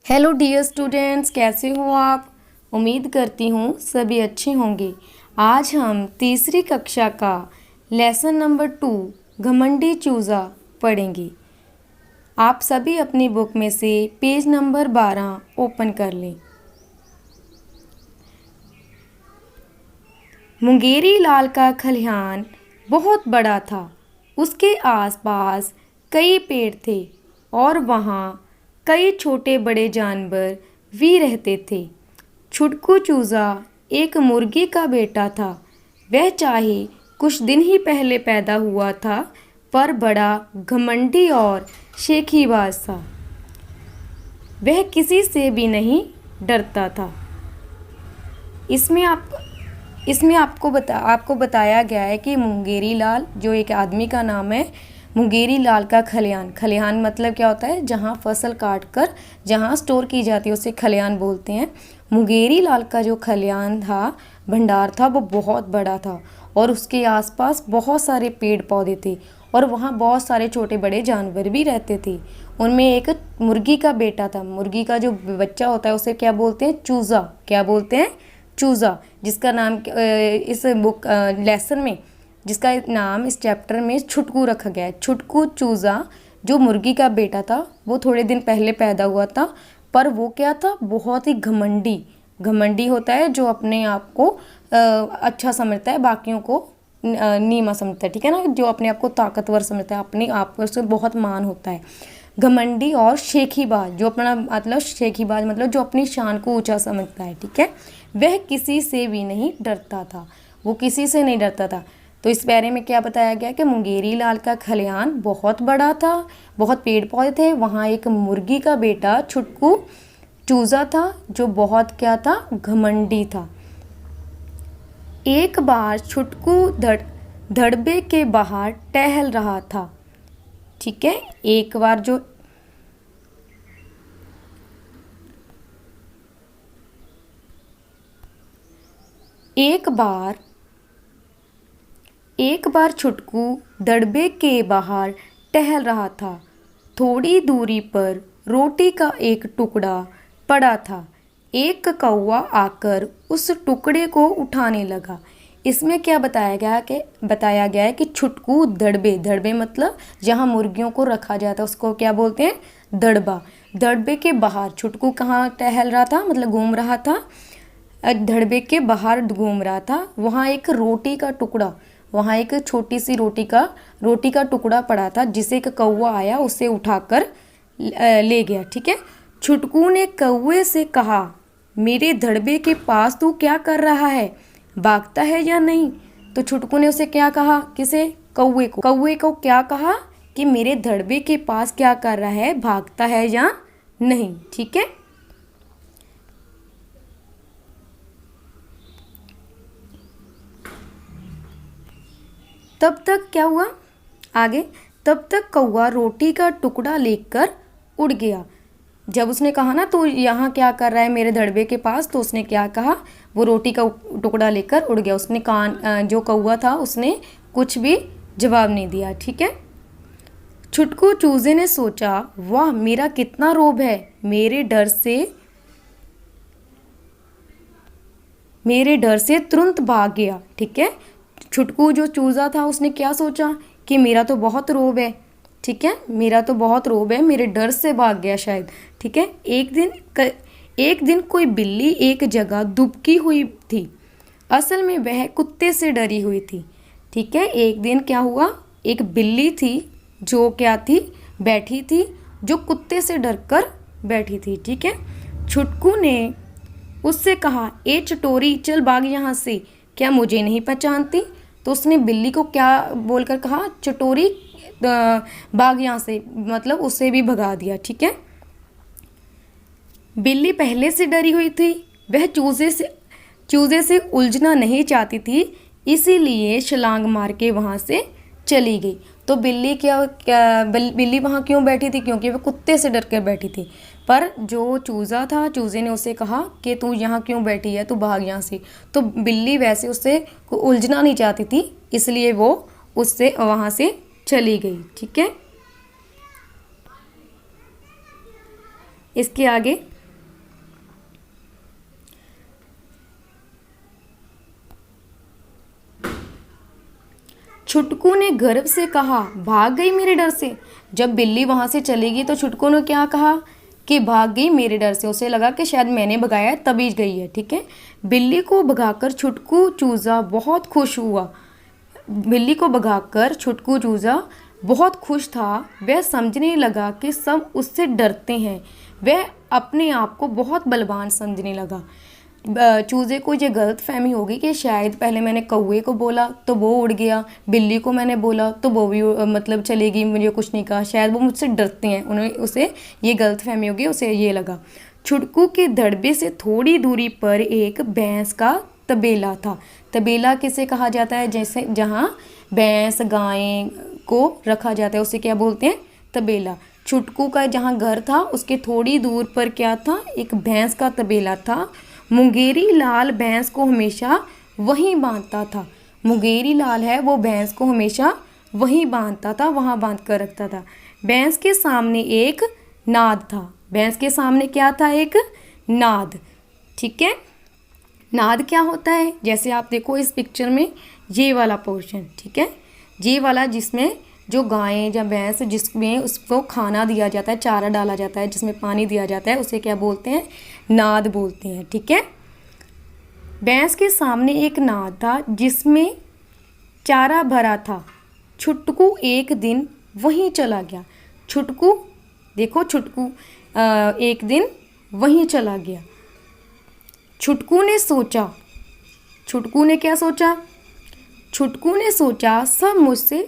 Hello dear students, कैसे हो आप। उम्मीद करती हूँ सभी अच्छे होंगे। आज हम तीसरी कक्षा का लेसन नंबर 2 घमंडी चूज़ा पढ़ेंगे। आप सभी अपनी बुक में से पेज नंबर 12 ओपन कर लें। मुंगेरी लाल का खलिहान बहुत बड़ा था। उसके आसपास कई पेड़ थे और वहाँ कई छोटे बड़े जानवर भी रहते थे। छुटकू चूज़ा एक मुर्गी का बेटा था। वह चाहे कुछ दिन ही पहले पैदा हुआ था, पर बड़ा घमंडी और शेखीबाज था। वह किसी से भी नहीं डरता था। इसमें आपको बताया गया है कि मुंगेरी लाल जो एक आदमी का नाम है। मुंगेरी लाल का खलिहान मतलब क्या होता है, जहाँ फसल काट कर जहाँ स्टोर की जाती है उसे खलिहान बोलते हैं। मुंगेरी लाल का जो खलिहान था, भंडार था, वो बहुत बड़ा था और उसके आसपास बहुत सारे पेड़ पौधे थे और वहाँ बहुत सारे छोटे बड़े जानवर भी रहते थे। उनमें एक मुर्गी का बेटा था। मुर्गी का जो बच्चा होता है उसे क्या बोलते हैं, चूज़ा। क्या बोलते हैं, चूज़ा। जिसका नाम इस बुक लेसन में जिसका नाम इस चैप्टर में छुटकू रखा गया है। छुटकू चूज़ा जो मुर्गी का बेटा था, वो थोड़े दिन पहले पैदा हुआ था, पर वो क्या था, बहुत ही घमंडी। घमंडी होता है जो अपने आप को अच्छा समझता है, बाकियों को नीमा समझता है, ठीक है ना। जो अपने आप को ताकतवर समझता है, अपने आप को उससे बहुत मान होता है। घमंडी और शेखीबाज, जो अपना मतलब शेखीबाज मतलब जो अपनी शान को ऊंचा समझता है, ठीक है। वह किसी से भी नहीं डरता था। वो किसी से नहीं डरता था। तो इस बारे में क्या बताया गया कि मुंगेरी लाल का खलिहान बहुत बड़ा था, बहुत पेड़ पौधे थे। वहाँ एक मुर्गी का बेटा छुटकू चूज़ा था जो बहुत क्या था, घमंडी था। एक बार छुटकू धड़बे के बाहर टहल रहा था, ठीक है। एक बार छुटकू दड़बे के बाहर टहल रहा था। थोड़ी दूरी पर रोटी का एक टुकड़ा पड़ा था। एक कौवा आकर उस टुकड़े को उठाने लगा। इसमें क्या बताया गया है कि छुटकू दड़बे मतलब जहाँ मुर्गियों को रखा जाता है उसको क्या बोलते हैं, दड़बा। दड़बे के बाहर छुटकू कहाँ टहल रहा था, मतलब घूम रहा था। दड़बे के बाहर घूम रहा था। वहाँ एक रोटी का टुकड़ा, वहाँ एक छोटी सी रोटी का टुकड़ा पड़ा था, जिसे एक कौवा आया उसे उठाकर ले गया, ठीक है। छुटकू ने कौवे से कहा, मेरे धड़बे के पास तू क्या कर रहा है, भागता है या नहीं। तो छुटकू ने उसे क्या कहा, किसे, कौवे को क्या कहा कि मेरे धड़बे के पास क्या कर रहा है, भागता है या नहीं, ठीक है। तब तक क्या हुआ आगे, तब तक कौवा रोटी का टुकड़ा लेकर उड़ गया। जब उसने कहा ना तो यहाँ क्या कर रहा है मेरे धड़बे के पास, तो उसने क्या कहा, वो रोटी का टुकड़ा लेकर उड़ गया। उसने जो कौवा था उसने कुछ भी जवाब नहीं दिया, ठीक है। छुटकू चूजे ने सोचा, वाह मेरा कितना रोब है, मेरे डर से तुरंत भाग गया, ठीक है। छुटकू जो चूज़ा था उसने क्या सोचा कि मेरा तो बहुत रोब है, ठीक है, मेरा तो बहुत रोब है, मेरे डर से भाग गया शायद, ठीक है। एक दिन कोई बिल्ली एक जगह दुबकी हुई थी। असल में वह कुत्ते से डरी हुई थी, ठीक है। एक दिन क्या हुआ, एक बिल्ली थी जो क्या थी, बैठी थी, जो कुत्ते से डरकर बैठी थी, ठीक है। छुटकू ने उससे कहा, ए चटोरी चल भाग यहाँ से, क्या मुझे नहीं पहचानती। तो उसने बिल्ली को क्या बोलकर कहा, चटोरी भाग यहाँ से, मतलब उसे भी भगा दिया, ठीक है। बिल्ली पहले से डरी हुई थी, वह चूजे से उलझना नहीं चाहती थी, इसीलिए छलांग मार के वहाँ से चली गई। तो बिल्ली वहाँ क्यों बैठी थी, क्योंकि वह कुत्ते से डर कर बैठी थी। पर जो चूज़ा था, चूज़े ने उसे कहा कि तू यहाँ क्यों बैठी है, तू भाग यहाँ से। तो बिल्ली वैसे उससे उलझना नहीं चाहती थी, इसलिए वो उससे वहाँ से चली गई, ठीक है। इसके आगे छुटकू ने गर्व से कहा, भाग गई मेरे डर से। जब बिल्ली वहाँ से चली गई तो छुटकू ने क्या कहा कि भाग गई मेरे डर से। उसे लगा कि शायद मैंने भगाया तभी गई है, ठीक है। बिल्ली को भगाकर छुटकू चूज़ा बहुत खुश हुआ। बिल्ली को भगाकर छुटकू चूज़ा बहुत खुश था। वह समझने लगा कि सब उससे डरते हैं। वह अपने आप को बहुत बलवान समझने लगा। चूज़े को ये गलत फहमी होगी कि शायद पहले मैंने कौवे को बोला तो वो उड़ गया, बिल्ली को मैंने बोला तो वो भी मतलब चलेगी, मुझे कुछ नहीं कहा, शायद वो मुझसे डरते हैं, उन्हें उसे ये गलत फहमी होगी, उसे ये लगा। छुटकू के धड़बे से थोड़ी दूरी पर एक भैंस का तबेला था। तबेला किसे कहा जाता है? जैसे जहाँ भैंस गायें को रखा जाता है उसे क्या बोलते हैं? तबेला। छुटकू का जहाँ घर था उसके थोड़ी दूर पर क्या था? एक भैंस का तबेला था। मुंगेरी लाल भैंस को हमेशा वहीं बांधता था। मुंगेरी लाल है वो भैंस को हमेशा वहीं बांधता था, वहाँ बांध कर रखता था। भैंस के सामने एक नाद था। भैंस के सामने क्या था? एक नाद, ठीक है। नाद क्या होता है? जैसे आप देखो इस पिक्चर में ये वाला पोर्शन, ठीक है, ये वाला जिसमें जो गायें या भैंस जिसमें उसको खाना दिया जाता है, चारा डाला जाता है, जिसमें पानी दिया जाता है, उसे क्या बोलते हैं? नाद बोलते हैं, ठीक है। भैंस के सामने एक नाद था जिसमें चारा भरा था। छुटकू एक दिन वहीं चला गया। छुटकू देखो, छुटकू एक दिन वहीं चला गया। छुटकू ने सोचा, छुटकू ने क्या सोचा? छुटकू ने सोचा सब मुझसे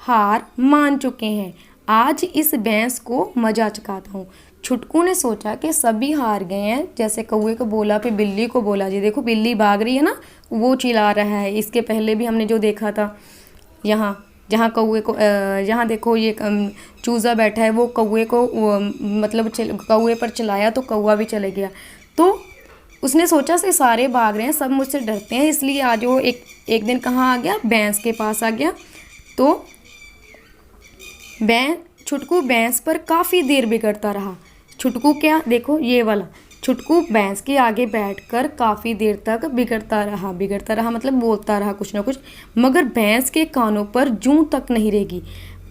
हार मान चुके हैं, आज इस भैंस को मजा चखाता हूँ। छुटकू ने सोचा कि सभी हार गए हैं, जैसे कौवे को बोला, फिर बिल्ली को बोला, जी देखो बिल्ली भाग रही है ना, वो चिल्ला रहा है। इसके पहले भी हमने जो देखा था यहाँ, जहाँ कौवे को यहाँ देखो ये चूज़ा बैठा है, वो कौवे को मतलब कौवे पर चलाया तो कौवा भी चले गया। तो उसने सोचा से सारे भाग रहे हैं, सब मुझसे डरते हैं, इसलिए आज वो एक दिन कहाँ आ गया? भैंस के पास आ गया। तो छुटकू भैंस पर काफ़ी देर बिगड़ता रहा। छुटकू क्या, देखो ये वाला, छुटकू भैंस के आगे बैठकर काफ़ी देर तक बिगड़ता रहा मतलब बोलता रहा कुछ ना कुछ, मगर भैंस के कानों पर जूं तक नहीं रेगी।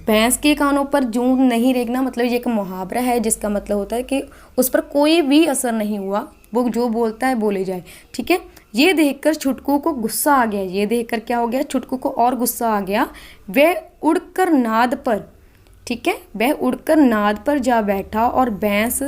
भैंस के कानों पर जूं नहीं रेगना मतलब ये एक मुहावरा है जिसका मतलब होता है कि उस पर कोई भी असर नहीं हुआ, वो जो बोलता है बोले जाए, ठीक है। ये देखकर छुटकू को गुस्सा आ गया। ये देखकर क्या हो गया? छुटकू को और गुस्सा आ गया। वह उड़कर नाद पर, ठीक है, वह उड़कर नाद पर जा बैठा और भैंस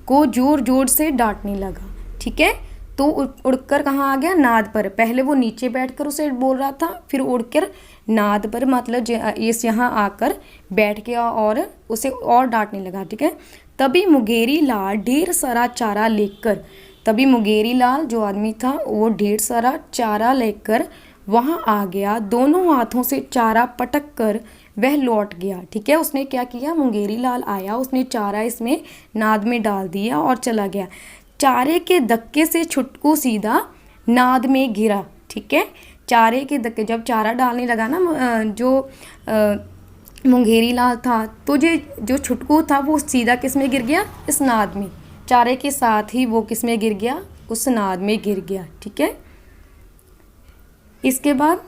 को जोर जोर से डांटने लगा, ठीक है। तो उड़कर कहाँ आ गया? नाद पर। पहले वो नीचे बैठकर उसे बोल रहा था, फिर उड़कर नाद पर मतलब इस यहाँ आकर बैठ गया और उसे और डांटने लगा, ठीक है। तभी मुंगेरी लाल ढेर सारा चारा लेकर, तभी मुंगेरी लाल जो आदमी था वो ढेर सारा चारा लेकर वहाँ आ गया। दोनों हाथों से चारा पटक कर वह लौट गया, ठीक है। उसने क्या किया? मुंगेरी लाल आया, उसने चारा इसमें नाद में डाल दिया और चला गया। चारे के धक्के से छुटकू सीधा नाद में गिरा, ठीक है। चारे के धक्के, जब चारा डालने लगा ना जो मुंगेरी लाल था, तो जो छुटकू था वो सीधा किस में गिर गया? इस नाद में। चारे के साथ ही वो किस में गिर गया? उस नाद में गिर गया, ठीक है। इसके बाद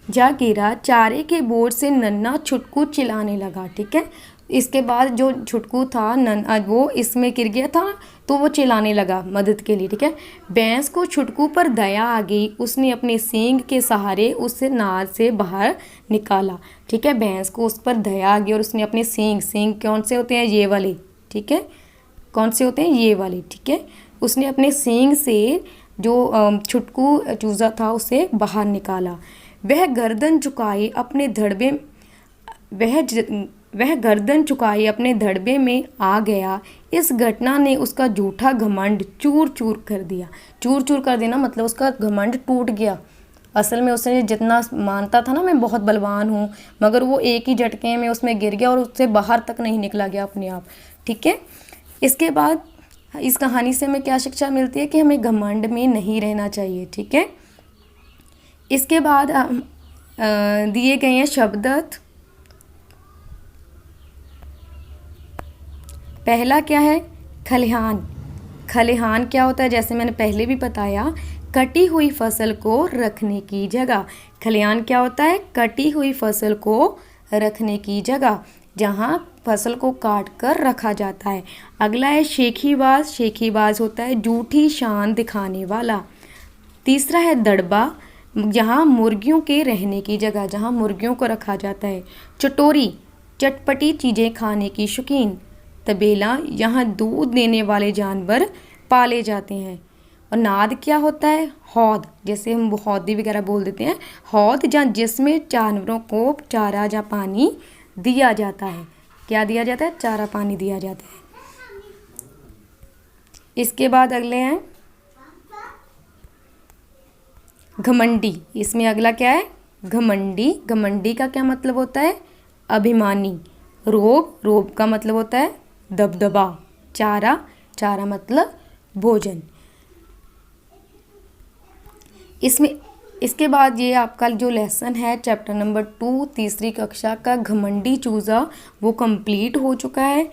जा गिरा, चारे के बोझ से नन्हा छुटकू चिल्लाने लगा, ठीक है। इसके बाद जो छुटकू था वो इसमें गिर गया था तो वो चिल्लाने लगा मदद के लिए, ठीक है। भैंस को छुटकू पर दया आ गई, उसने अपने सींग के सहारे उस नाद से बाहर निकाला, ठीक है। भैंस को उस पर दया आ गई और उसने अपने सींग कौन से होते हैं? ये वाले, ठीक है। कौन से होते हैं? ये वाले, ठीक है। उसने अपने सींग से जो छुटकू चूज़ा था उसे बाहर निकाला। वह गर्दन चुकाए अपने धड़बे में आ गया। इस घटना ने उसका झूठा घमंड चूर चूर कर दिया। चूर चूर कर देना मतलब उसका घमंड टूट गया। असल में उसने जितना मानता था ना मैं बहुत बलवान हूँ, मगर वो एक ही झटके में उसमें गिर गया और उससे बाहर तक नहीं निकला गया अपने आप, ठीक है। इसके बाद इस कहानी से हमें क्या शिक्षा मिलती है कि हमें घमंड में नहीं रहना चाहिए, ठीक है। इसके बाद दिए गए हैं शब्दार्थ। पहला क्या है? खलिहान। खलिहान क्या होता है? जैसे मैंने पहले भी बताया कटी हुई फसल को रखने की जगह। खलिहान क्या होता है? कटी हुई फसल को रखने की जगह, जहाँ फसल को काट कर रखा जाता है। अगला है शेखीबाज। शेखीबाज होता है झूठी शान दिखाने वाला। तीसरा है दड़बा, जहाँ मुर्गियों के रहने की जगह, जहाँ मुर्गियों को रखा जाता है। चटोरी, चटपटी चीज़ें खाने की शौकीन। तबेला, यहाँ दूध देने वाले जानवर पाले जाते हैं। और नाद क्या होता है? हौद, जैसे हम हौदी वगैरह बोल देते हैं, हौद जहाँ जिसमें जानवरों को चारा या पानी दिया जाता है। क्या दिया जाता है? चारा पानी दिया जाता है। इसके बाद अगले हैं घमंडी। इसमें अगला क्या है? घमंडी। घमंडी का क्या मतलब होता है? अभिमानी। रोब, रोब का मतलब होता है दबदबा। चारा, चारा मतलब भोजन। इसके बाद ये आपका जो लेसन है चैप्टर नंबर 2 तीसरी कक्षा का घमंडी चूज़ा, वो कंप्लीट हो चुका है।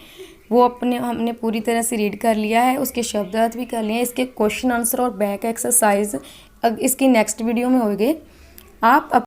वो हमने पूरी तरह से रीड कर लिया है, उसके शब्द अर्थ भी कर लिए हैं। इसके क्वेश्चन आंसर और बैक एक्सरसाइज इसकी नेक्स्ट वीडियो में होंगे। आप